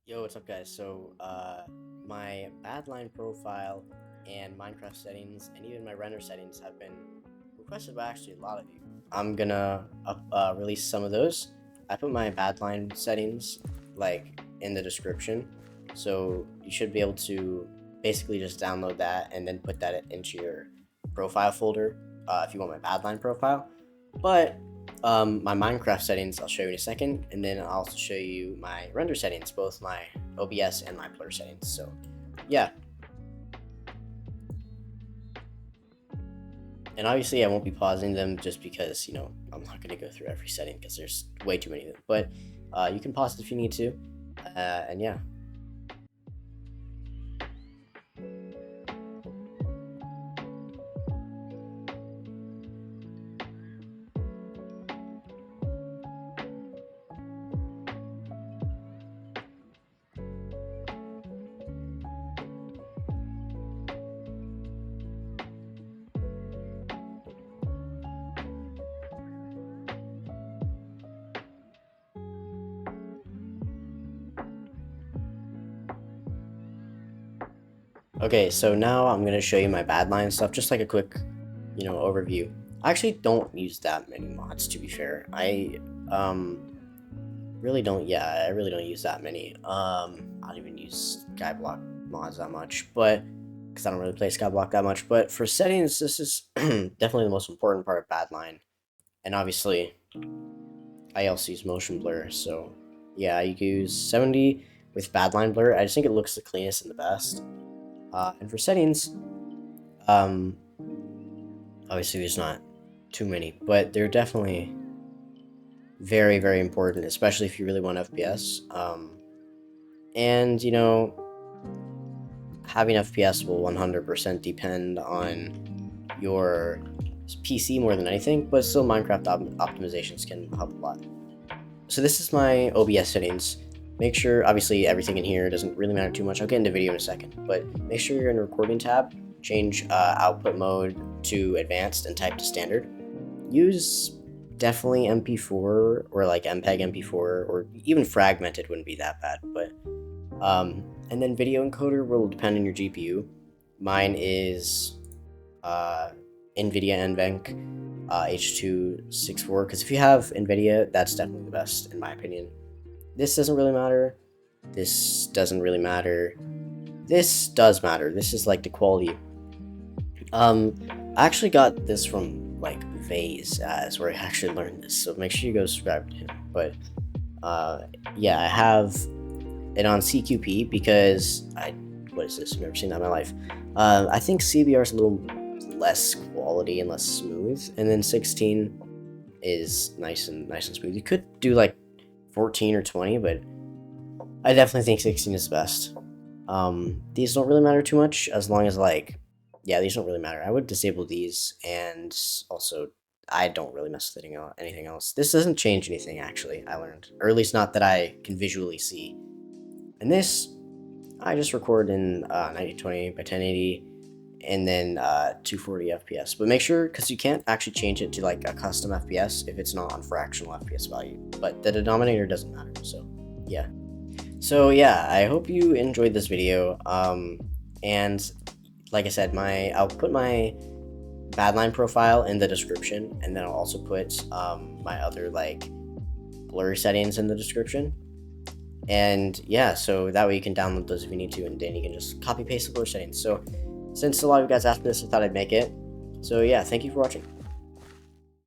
Yo, what's up guys? So, my Badlion profile and Minecraft settings and even my render settings have been requested by actually a lot of you. I'm gonna release some of those. I put my Badlion settings in the description, so you should be able to basically just download that and then put that into your profile folder if you want my Badlion profile. But my Minecraft settings I'll show you in a second, and then I'll also show you my render settings, both my OBS and my blur settings. So yeah, and obviously I won't be pausing them just because, I'm not going to go through every setting because there's way too many of them, but you can pause it if you need to, and yeah. Okay, so now I'm going to show you my Badlion stuff, just like a quick, overview. I actually don't use that many mods, to be fair. I really don't use that many. I don't even use Skyblock mods that much, but because I don't really play Skyblock that much. But for settings, this is definitely the most important part of Badlion. And obviously, I also use motion blur, so yeah, you can use 70 with Badlion blur. I just think it looks the cleanest and the best. And for settings, obviously there's not too many, but they're definitely very, very important, especially if you really want FPS. And, having FPS will 100% depend on your PC more than anything, but still Minecraft optimizations can help a lot. So this is my OBS settings. Make sure, obviously, everything in here doesn't really matter too much. I'll get into video in a second, but make sure you're in the recording tab. Change output mode to advanced and type to standard. Use definitely MP4 or like MPEG MP4, or even fragmented wouldn't be that bad. But and then video encoder will depend on your GPU. Mine is nvidia nvenc H264, because if you have nvidia, that's definitely the best in my opinion. This doesn't really matter. This doesn't really matter. This does matter. This is like the quality. I actually got this from like Vase, as where I actually learned this. So make sure you go subscribe to him. But yeah, I have it on CQP because what is this? I've never seen that in my life. I think CBR is a little less quality and less smooth, and then 16 is nice and smooth. You could do like 14 or 20, but I definitely think 16 is best. These don't really matter too much, as long as these don't really matter. I would disable these, and also I don't really mess with anything else. This doesn't change anything, actually, I learned, or at least not that I can visually see. And this, I just record in 1920 by 1080, and then 240 FPS. But make sure, because you can't actually change it to like a custom FPS if it's not on fractional FPS value. But the denominator doesn't matter, so yeah. So yeah, I hope you enjoyed this video. And like I said, I'll put my Badlion profile in the description, and then I'll also put my other blur settings in the description. And yeah, so that way you can download those if you need to, and then you can just copy paste the blur settings. So since a lot of you guys asked me this, I thought I'd make it. So yeah, thank you for watching.